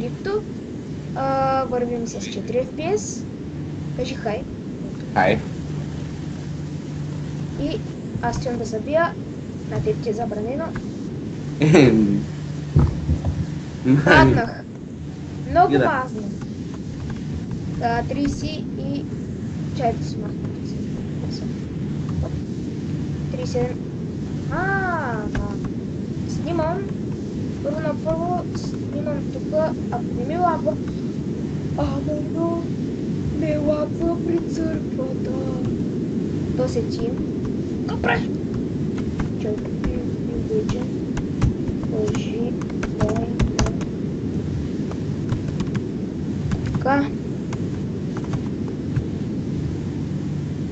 Shift, вървим с 4 FPS. Кажи хай. Хай. И аз искам да забия. На теб ти е забранено. Маднах. Много Да. мазнах. 30 и... Чай да си махна. 37. Снимам. Първо на първо снимам тук. Ако не ми лапа... но не лапа при църквата. То се тим. Добре! Чакай, вече. Лъжи. Така.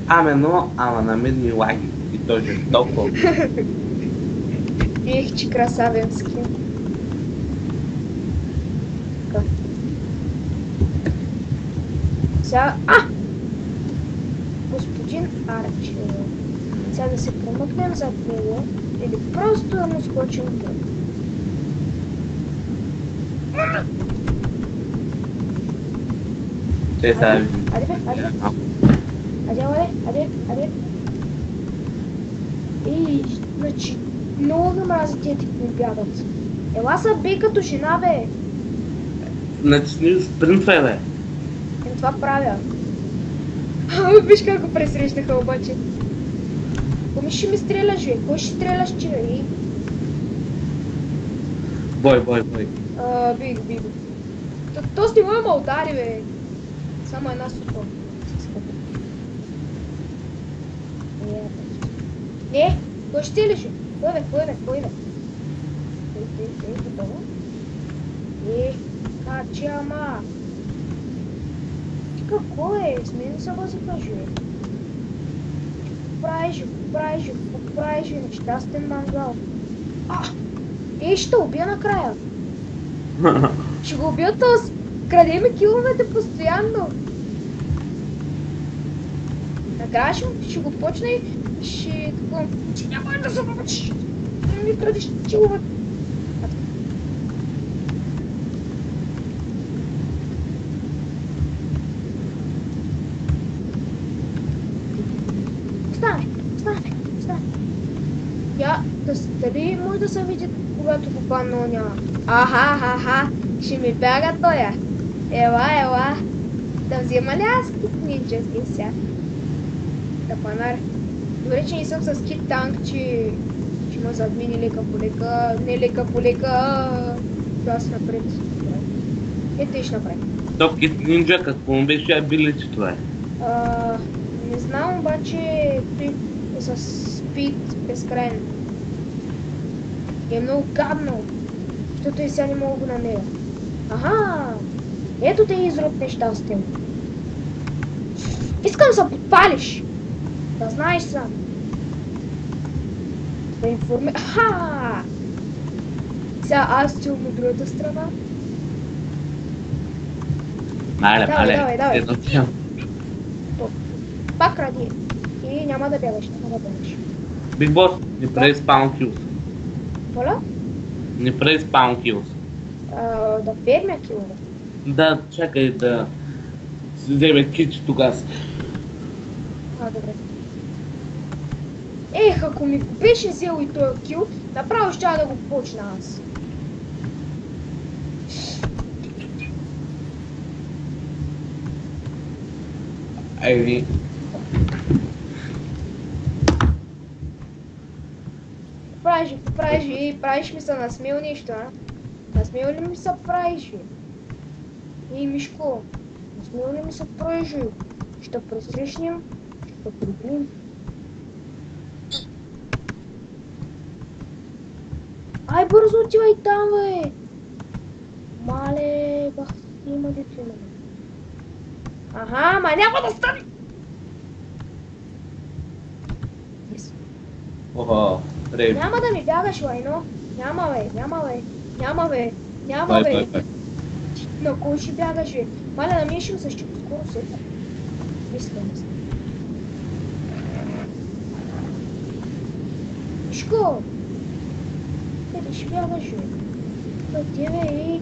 Ама на мен ми лаги и то жестоко. Ех, че красавенски. Така. Сега... Господин Арчер. Сега да се промъкнем зад него или просто да му скочим тук. Те са... Айде бе. Айде. Ей, значи, много ме мрази тия тип ми бягат. Ела са бей като жена, бе. Натисни спринтвай, бе. Това правя. Виж как го пресрещнаха обаче. Коми ще ми стреляш, бе? Кой ще стреляш, че, бе? Бой. Биг. То с него ме удари, бе. Само една супа. Не, кой ще стреляш, бе? Кой, бе? Готово. Качама. Ти какво е? С мен се възикаш, бе. Правиш, нещастен мангал. Ще убия накрая. Ще го убия този. Краде ми киловете постоянно. Накрая ще го почна и ще такова. Ти няма да замълчиш. Не ми крадеш киловете. Стане. Дали може да се види, когато го падна няма? Ще ми бяга тоя. Ела. Да взема ли аз кит нинджаски сега? Да панар. Добре, че не съм с кит танк, че ме задмини лека по лека. Не лека по лека, аз напред. Ето ще напред. То кит нинджа, какво му беше абилити това е? Не знам, обаче той е с спид безкрайен. И е много гадно, защото и сега не мога го намеря. Ето те изрод нещастен. Искам да се подпалиш. Да знаеш сам. Да информира... Сега аз стилам от другата страна. Давай. Пак ради. И няма да бягаш. Биг бос, не прави спаун килс. Моля? Не прави спаун килс. Да фермя килове. Да, чакай да си вземе кич тогас. Добре. Ако ми беше взел и този кил, направо ще да го почна аз. Айди. Правиш ми се насмел нещо, Насмел ли ми се правиш, бе? Мишко, насмел ли ми се правиш, бе? Ще пресрещнем, ще прибим. Ай, бързо отивай там, бе! Мале, бах, има дето има. Ма няма да стане! Няма да ми бягаш, лайно. Няма, бе. На кой ще бягаш, бе? Маля, намешим с чипо скоро сета. Мисля. Мишко! Къде ще бягаш, бе? Къде, бе?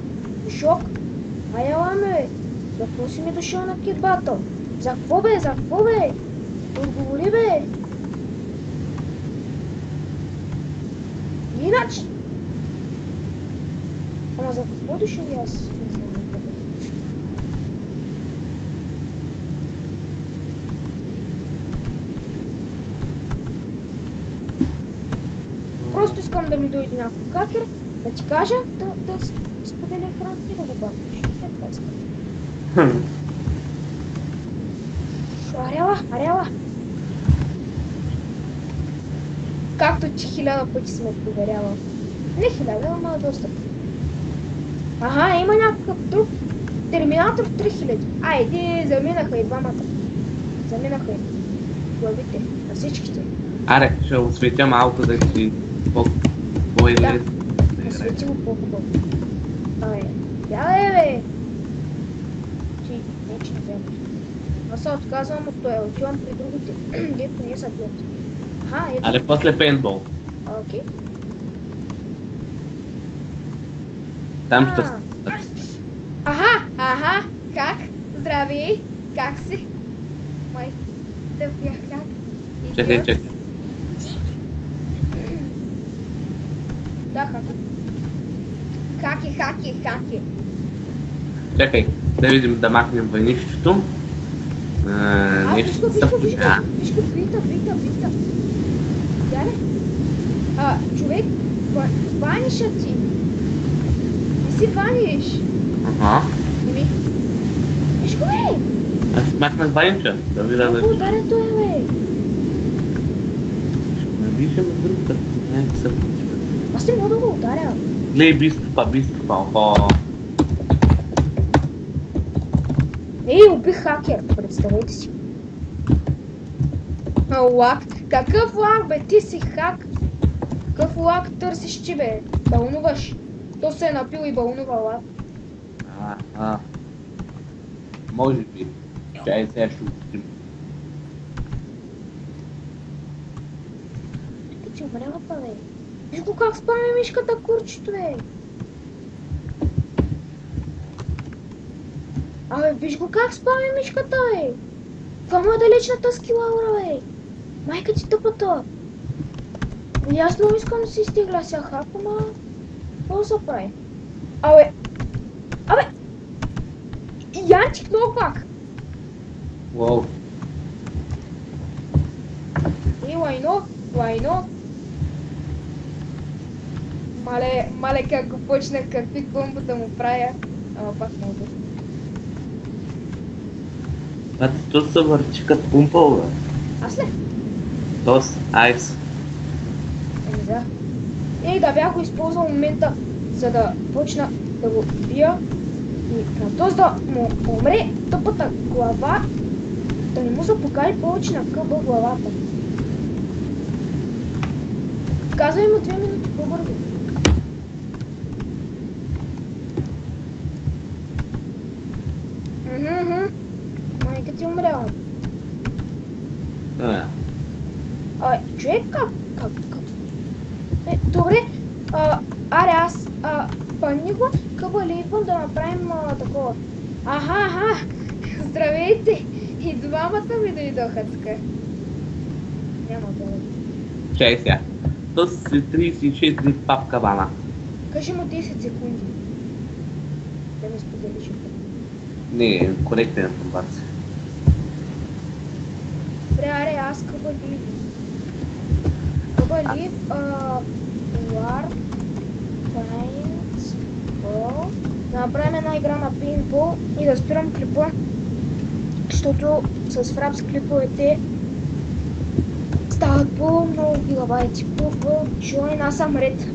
Шок? Ай, ела ме, за какво си ми дошъл на Kit Battle? За какво бе, за какво бе? Отговори бе! Иначе! Ама за какво дошъл и аз? Просто искам да ми дойде някой хакер, да ти кажа, да споделя екран и да го бавиш. Това искам. Арела! Както че 1000 пъти сме проверяла. Не 1000, ама доста. Ага, има някакъв друг. Терминатор 3000. Айде, заминаха и двамата. Заминаха и главите на всичките. Аре, ще осветя малко да си по-изглед. Да, освети го по-хубаво. Бяле, бе! Ти, не че не бе. Аз се отказвам от това, отивам при другите, дето не са бил. Аха, ето. Але после пейнтбол. Окей. Там ще... Аха, как? Здрави, как си? Май, да бях как? Чакай. Да, хаки. Чакай, да видим да махнем войнището. Виж го, вита. Гледай. Човек, ваниша ти. Не си ваниш. Ага. Виж го, бе! Аз махнах войнича, да видя да... Много ударен той, бе! Не виждам другата. Не, са... Аз не мога да го ударя. Глей, биструпа, охо. Убих хакер, представете си. Лак? Какъв лак, бе? Ти си хак. Какъв лак търсиш ти, бе? Бълнуваш. То се е напил и бълнува лак. Може би. Чай сега ще учим. Ти че умряла, па, бе? Виж го как спаме мишката курчето, бе. Абе, виж го как спаме мишката, бе. Това му е далечната скилаура, бе. Майка ти тъпата. И аз много искам да си изтегля сега хак, ама... Какво се прави? Абе! Янчик много пак! Уоу. И лайно. Мале как го почнах, какви комбо да му правя. Ама пак много. То се върчи като пумпал, бе. Аз ли? Тос, айс. Да. Да бях го използвал момента, за да почна да го бия и на този да му умре тъпата глава, да не му се покали повече на къба главата. Казвай му 2 минути по-бързо. Майка ти умряла. Човек как? Добре, аре аз пъмни го, къба ли идвам да направим такова. Аха, здравейте! И двамата ми дойдоха тук. Няма да бъде. Чай сега. То си 34 папка бана. Кажи му 10 секунди. Да ми споделиш. Не, коректен информация. Добре, аре аз къба ли? War Paintball. Да направим една игра на пейнтбол и да спирам клипа, защото с фрапс клиповете стават по-много гигабайти. Join, аз съм ред.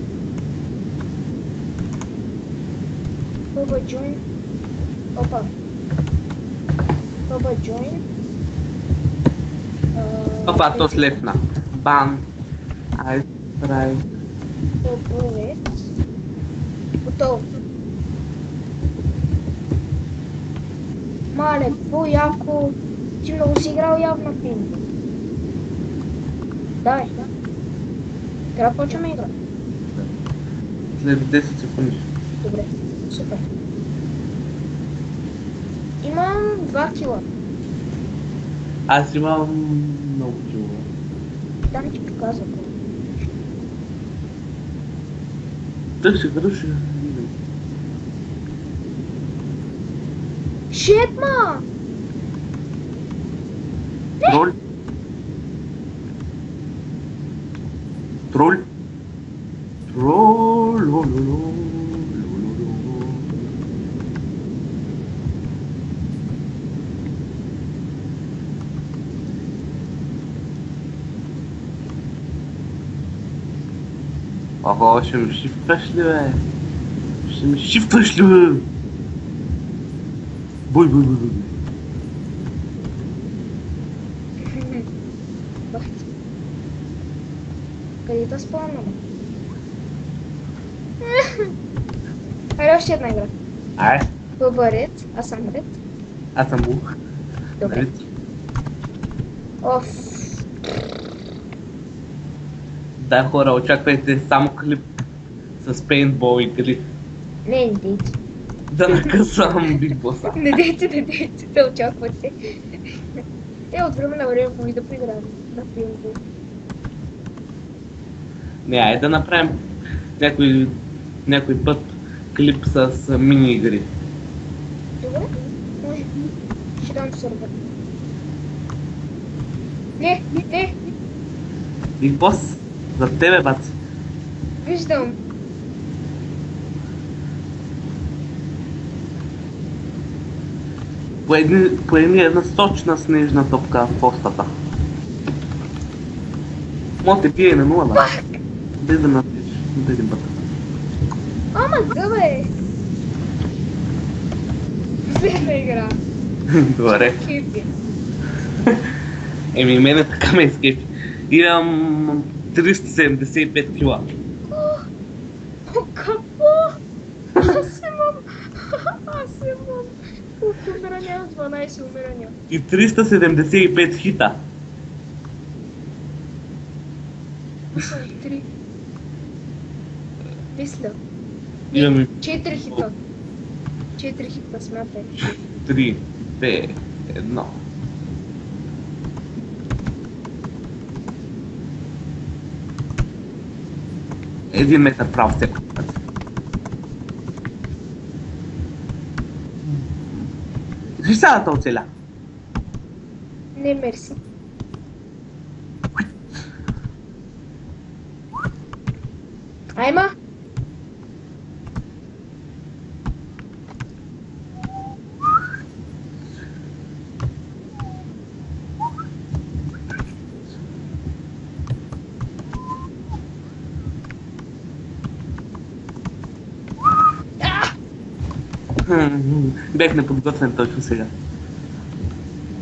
Join. Join. Опа, то слепна. Бан. Айс, рай. Готово. Мале, какво яко. Ти много си играл явно на пейнтбол. Да. Трябва да почваме игра. След 10 секунди. Добре, супер. 2 кила. Аз имам много кило. Да, не ти показвам. Дръжи. Shit, ма! Троль. Ло. Ага, ще ми шифташ ли, бе? Ще ми шифташ ли, бе? Бой. Бахти. Къде да спомням? Хайде още една игра. Ай, Бъбарет, аз съм ред. аз съм бух. Добре. Оф. Да, хора, очаквайте само клип с пейнтбол игри. Не дейте. Да накъсвам Биг Боса. Не дейте да очаквате. От време на време може да поиграем на пейнтбол. Не, айде да направим някой път клип с мини игри. Добре? Ще дам сървър. Не. Биг Бос, за тебе, бат. Виждам. Поеми една сочна снежна топка в постата. Мо те бие на нула, бе. Без да натиш. Един път. Ама гъбе! Последна игра. Добре. Кипи. Еми, мене така ме изкепи. Имам 375 кила. О, какво? Аз имам колко умирания? 12 умирания. И 375 хита. Аз съм 3. Мисля. Имаме 4 хита. 4 хита, смятай. 3, 2, 1. Един метър прав всеки път. Виж сега да оцеля. Не, мерси. Айма! Бях неподготвен точно сега.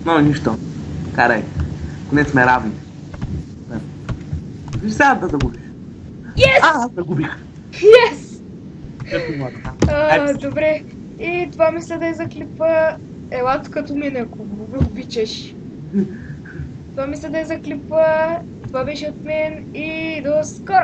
Но нищо. Карай. Поне сме равни. Виж сега да загубиш. Yes! Аз загубих. Yes! Айде. Добре. И това мисля да е за клипа. Ела тук като мен, ако го обичаш. Това мисля да е за клипа. Това беше от мен и до скоро!